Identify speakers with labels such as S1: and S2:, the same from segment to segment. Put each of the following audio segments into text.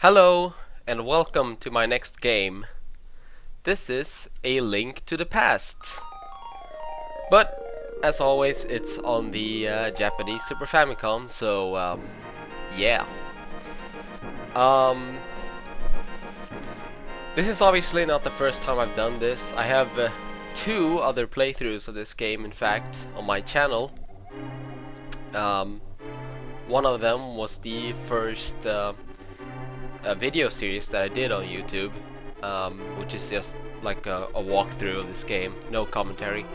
S1: Hello and welcome to my next game. This is A Link to the Past. But as always, it's on the Japanese Super Famicom, so yeah. This is obviously not the first time I've done this. I have two other playthroughs of this game, in fact, on my channel. One of them was the first video series that I did on YouTube, which is just like a walkthrough of this game, no commentary.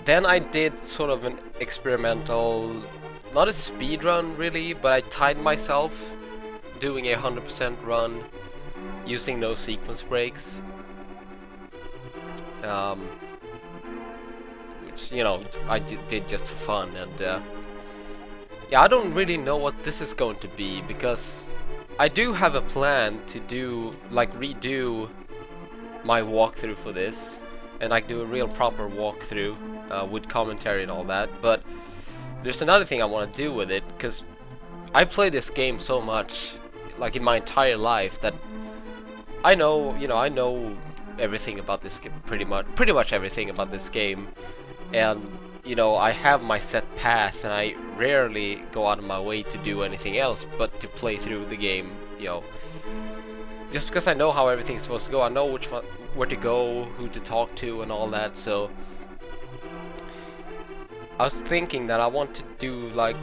S1: Then I did sort of an experimental, not a speed run really, but I timed myself doing a 100% run using no sequence breaks, which, you know, I did just for fun. And yeah, I don't really know what this is going to be, because I do have a plan to do, like, redo my walkthrough for this, and like do a real proper walkthrough with commentary and all that. But there's another thing I want to do with it, because I play this game so much, like in my entire life, that I know, I know everything about this game, pretty much everything about this game, and I have my set path, and I rarely go out of my way to do anything else but to play through the game, just because I know how everything's supposed to go. I know where to go, who to talk to, and all that. So I was thinking that I want to do, like,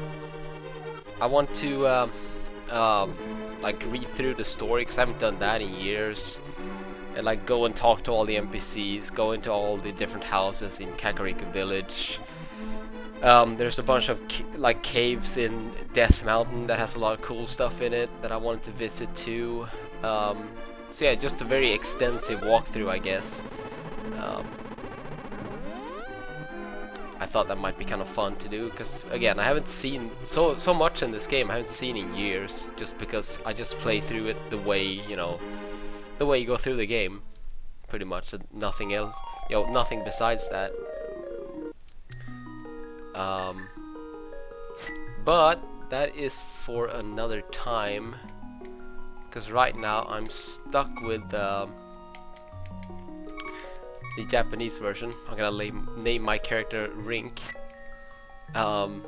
S1: like read through the story, because I haven't done that in years, and like go and talk to all the NPCs, go into all the different houses in Kakariko Village. There's a bunch of like caves in Death Mountain that has a lot of cool stuff in it that I wanted to visit too. So yeah, just a very extensive walkthrough, I guess. I thought that might be kind of fun to do, because again, I haven't seen so much in this game. I haven't seen in years, just because I just play through it the way, the way you go through the game, pretty much, and nothing else, nothing besides that. But that is for another time, because right now I'm stuck with the Japanese version. I'm gonna name my character Rink. So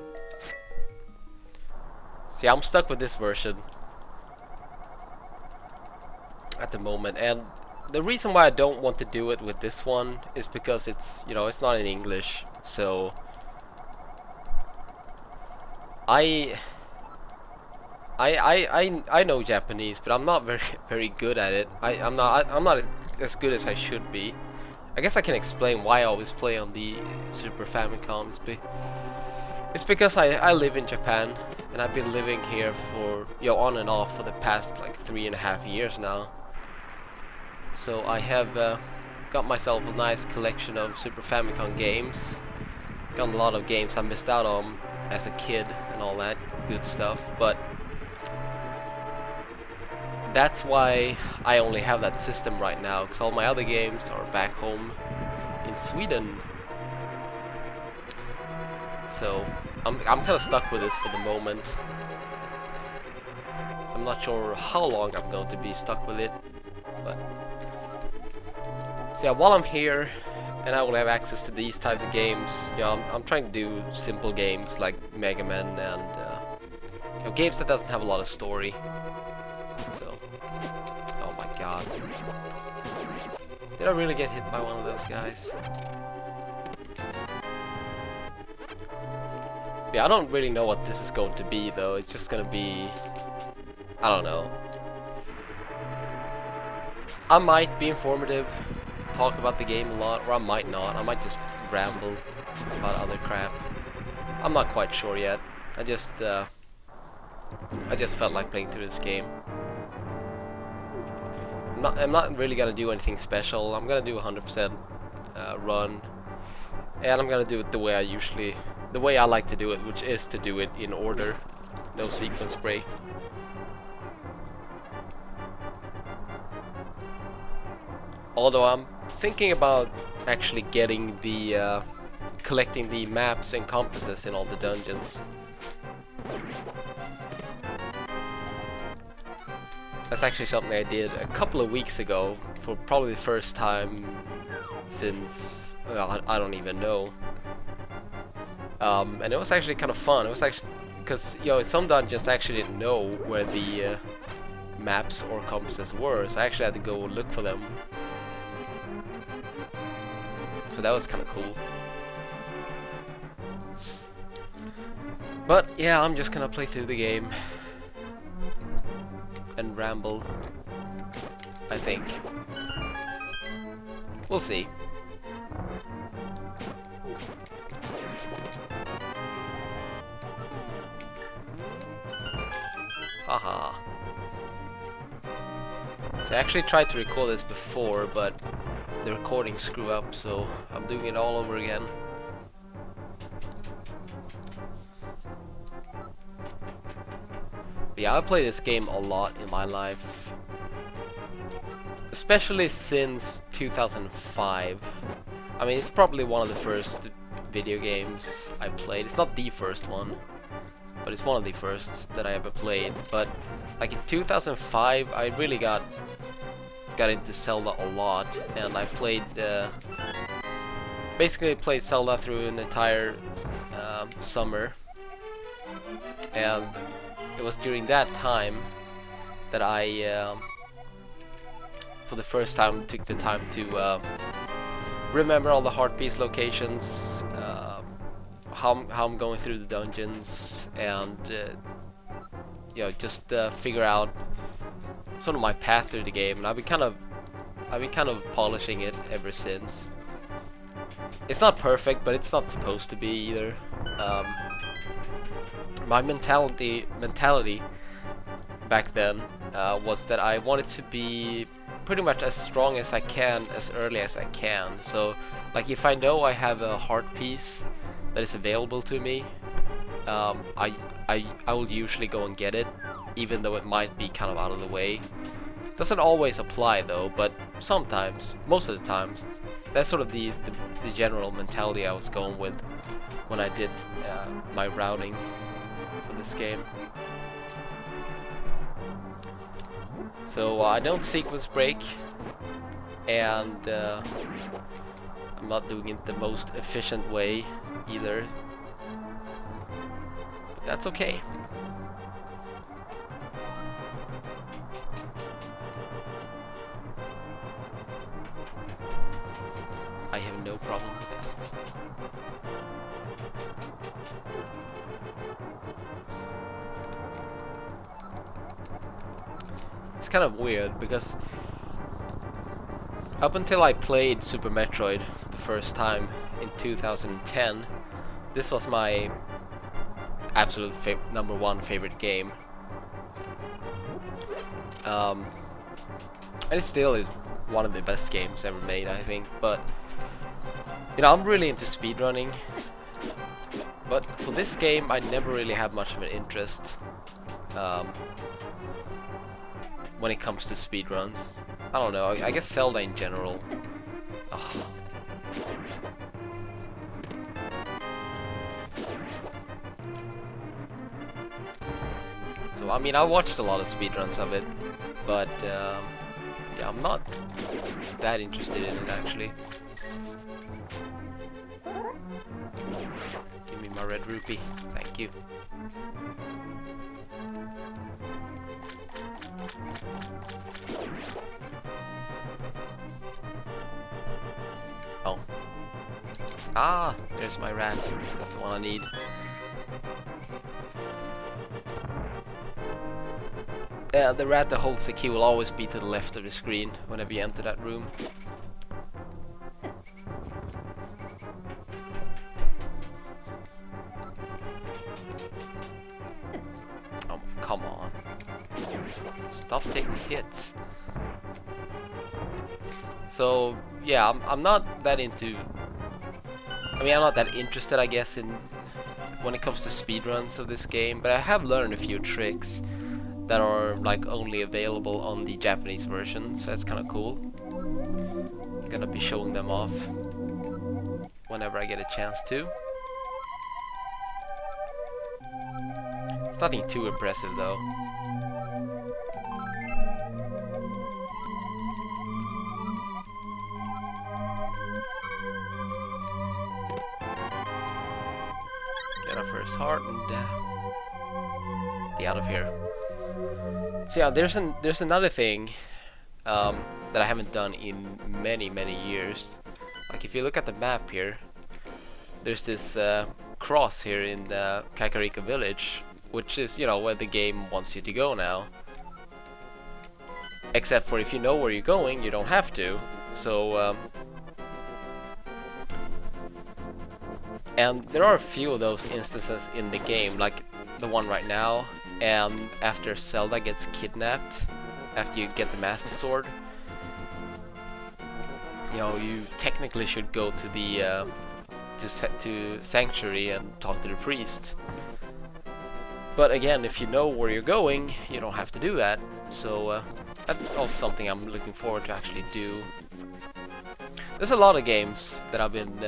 S1: yeah, I'm stuck with this version at the moment, and the reason why I don't want to do it with this one is because it's, it's not in English. So I know Japanese, but I'm not very good at it. I'm not as good as I should be. I guess I can explain why I always play on the Super Famicom. It's because I live in Japan, and I've been living here for, on and off for the past like 3.5 years now. So I have got myself a nice collection of Super Famicom games. Got a lot of games I missed out on as a kid and all that good stuff, but that's why I only have that system right now, because all my other games are back home in Sweden. So I'm kind of stuck with this for the moment. I'm not sure how long I'm going to be stuck with it, but so yeah, while I'm here and I will have access to these types of games, I'm trying to do simple games like Mega Man and games that doesn't have a lot of story. So, oh my god, did I really get hit by one of those guys? Yeah, I don't really know what this is going to be though. It's just gonna be, I don't know. I might be informative, talk about the game a lot, or I might not. I might just ramble about other crap. I'm not quite sure yet. I just felt like playing through this game. I'm not really gonna do anything special. I'm gonna do 100% run, and I'm gonna do it the way I like to do it, which is to do it in order, no sequence break. Although I'm thinking about actually getting the collecting the maps and compasses in all the dungeons. That's actually something I did a couple of weeks ago for probably the first time since, well, I don't even know. And it was actually kind of fun. It was actually, because, you know, some dungeons I actually didn't know where the maps or compasses were, so I actually had to go look for them. So that was kind of cool. But yeah, I'm just gonna play through the game and ramble, I think. We'll see. Haha. So I actually tried to record this before, but the recording screwed up, so I'm doing it all over again. But yeah, I played this game a lot in my life, especially since 2005. I mean, it's probably one of the first video games I played. It's not the first one, but it's one of the first that I ever played. But like in 2005, I really got into Zelda a lot, and I played basically played Zelda through an entire summer, and it was during that time that I for the first time took the time to remember all the heart piece locations, how I'm going through the dungeons, and you know, just figure out sort of my path through the game. And I've been kind of polishing it ever since. It's not perfect, but it's not supposed to be either. My mentality back then was that I wanted to be pretty much as strong as I can as early as I can. So like if I know I have a heart piece that is available to me, I will usually go and get it, even though it might be kind of out of the way. Doesn't always apply though, but sometimes, most of the times, that's sort of the general mentality I was going with when I did my routing for this game. So I don't sequence break, and I'm not doing it the most efficient way either, but that's okay. I have no problem with that. It's kind of weird because up until I played Super Metroid the first time in 2010, this was my absolute number one favorite game. And it still is one of the best games ever made, I think. But you know, I'm really into speedrunning, but for this game I never really had much of an interest when it comes to speedruns. I don't know, I guess Zelda in general. Ugh. So I mean, I watched a lot of speedruns of it, but yeah, I'm not that interested in it actually. Give me my red rupee, thank you. Oh. Ah, there's my rat. That's the one I need. Yeah, the rat that holds the key will always be to the left of the screen whenever you enter that room. Oh, come on. Stop taking hits. So, yeah, I'm not that into... I mean, I'm not that interested, I guess, in when it comes to speedruns of this game, but I have learned a few tricks that are like only available on the Japanese version, so that's kind of cool. I'm gonna be showing them off whenever I get a chance to. It's nothing too impressive though. Wolf's Heart and be out of here. So yeah, there's another thing that I haven't done in many years. Like if you look at the map here, there's this cross here in Kakariko Village, which is, you know, where the game wants you to go now. Except for if you know where you're going, you don't have to. So and there are a few of those instances in the game, like the one right now, and after Zelda gets kidnapped, after you get the Master Sword, you know, you technically should go to the to Sanctuary and talk to the priest. But again, if you know where you're going, you don't have to do that. So that's also something I'm looking forward to actually do. There's a lot of games that I've been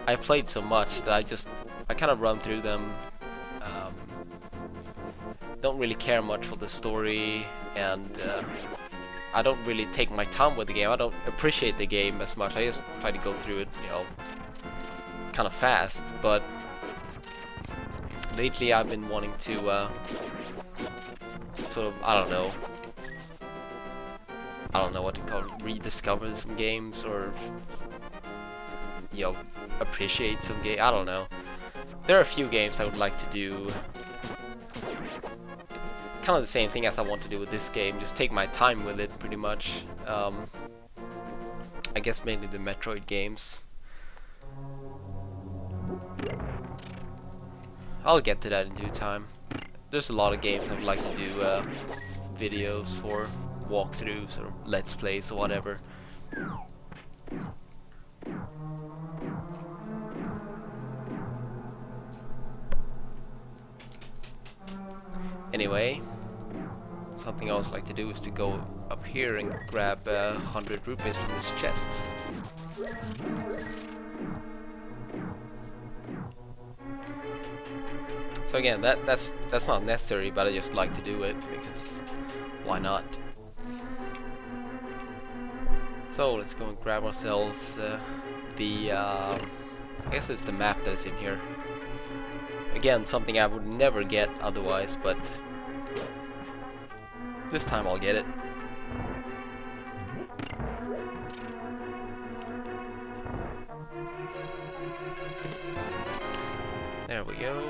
S1: I played so much that I kind of run through them. Don't really care much for the story, and I don't really take my time with the game. I don't appreciate the game as much. I just try to go through it, you know, kind of fast. But lately I've been wanting to sort of, I don't know what to call it, rediscover some games, or, you know, appreciate some game. I don't know. There are a few games I would like to do kind of the same thing as I want to do with this game, just take my time with it pretty much. I guess mainly the Metroid games. I'll get to that in due time. There's a lot of games I would like to do videos for, walkthroughs or let's plays or whatever. Anyway, something I always like to do is to go up here and grab 100 rupees from this chest. So again, that's not necessary, but I just like to do it because why not? So let's go and grab ourselves I guess it's the map that is in here. Again, something I would never get otherwise, but this time I'll get it. There we go.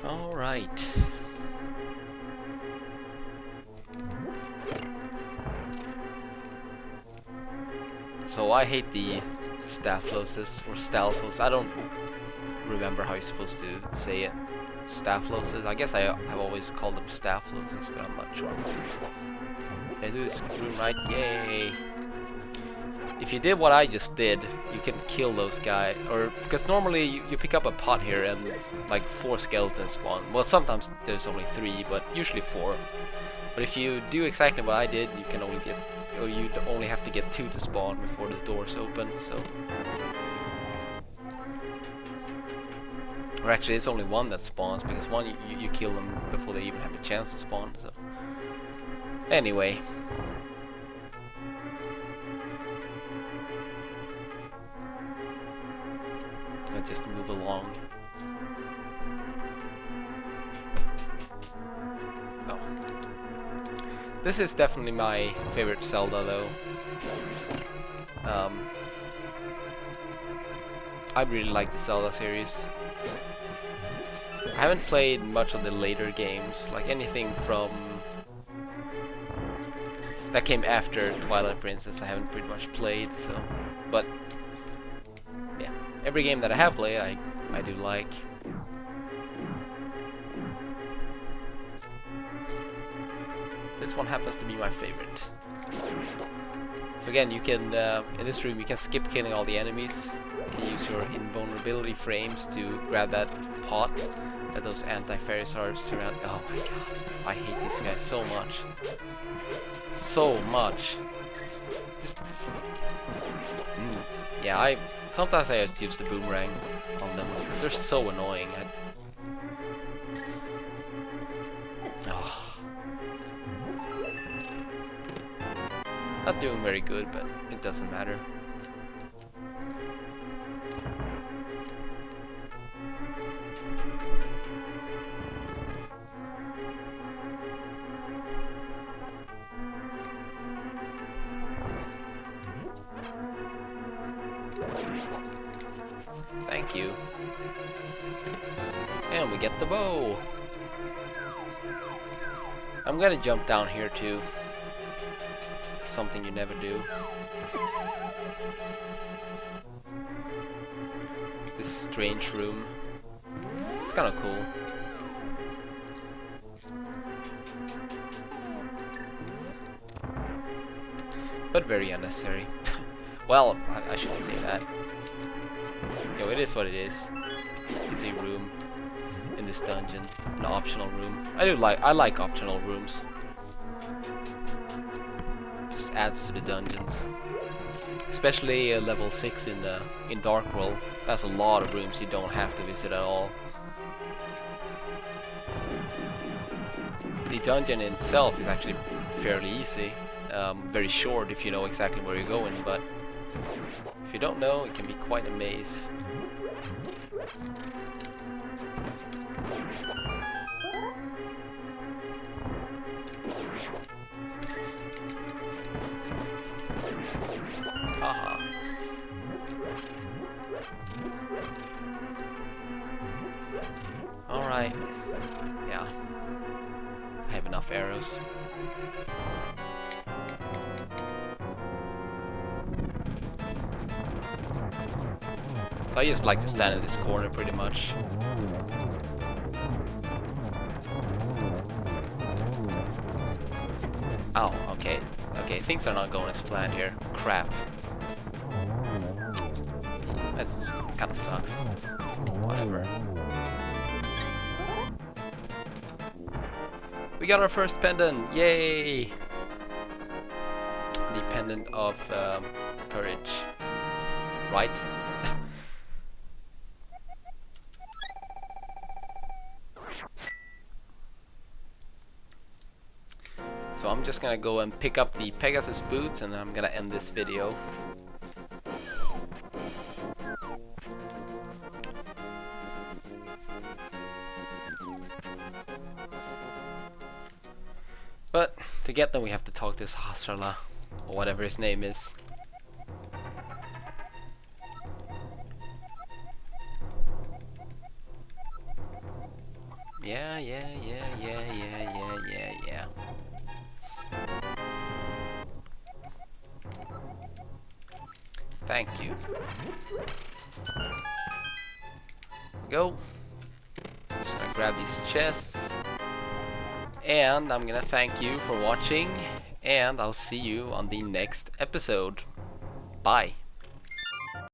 S1: All right. So I hate the Staphlosis or Stalfos. I don't remember how you're supposed to say it. Staphlosis. I guess I have always called them Staphlosis, but I'm not sure. Can I do this room right? Yay! If you did what I just did, you can kill those guys, or because normally you pick up a pot here and like 4 skeletons spawn. Well, sometimes there's only 3, but usually 4. But if you do exactly what I did, you can only get, or you only have to get 2 to spawn before the doors open. So, or actually, it's only 1 that spawns because 1 you kill them before they even have a chance to spawn. So, anyway. Let's just move along. Oh. This is definitely my favorite Zelda, though. I really like the Zelda series. I haven't played much of the later games, like anything from that came after Twilight Princess. I haven't pretty much played, so but yeah, every game that I have played, I do like. This one happens to be my favorite. So again, you can in this room you can skip killing all the enemies. You can use your invulnerability frames to grab that pot that those anti-fairies are surround. Oh my god, I hate these guys so much. So much. Yeah, sometimes I just use the boomerang on them because they're so annoying. Not doing very good, but it doesn't matter. Thank you. And we get the bow. I'm gonna jump down here too. Something you never do. This strange room. It's kind of cool. But very unnecessary. Well, I shouldn't say that. Yo, it is what it is. It's a room in this dungeon, an optional room. I like optional rooms. Just adds to the dungeons. Especially level 6 in Dark World. That's a lot of rooms you don't have to visit at all. The dungeon itself is actually fairly easy. Very short if you know exactly where you're going, but if you don't know, it can be quite a maze. Haha. Alright. Yeah. I have enough arrows. So I just like to stand in this corner pretty much. Oh, okay. Okay, things are not going as planned here. Crap. That kind of sucks. Whatever. We got our first pendant! Yay! The pendant of courage. Right? So I'm just gonna go and pick up the Pegasus boots and then I'm gonna end this video. But to get them we have to talk to this Hasrala, or whatever his name is. Yeah. Thank you. Go. Just gonna grab these chests. And I'm gonna thank you for watching. And I'll see you on the next episode. Bye.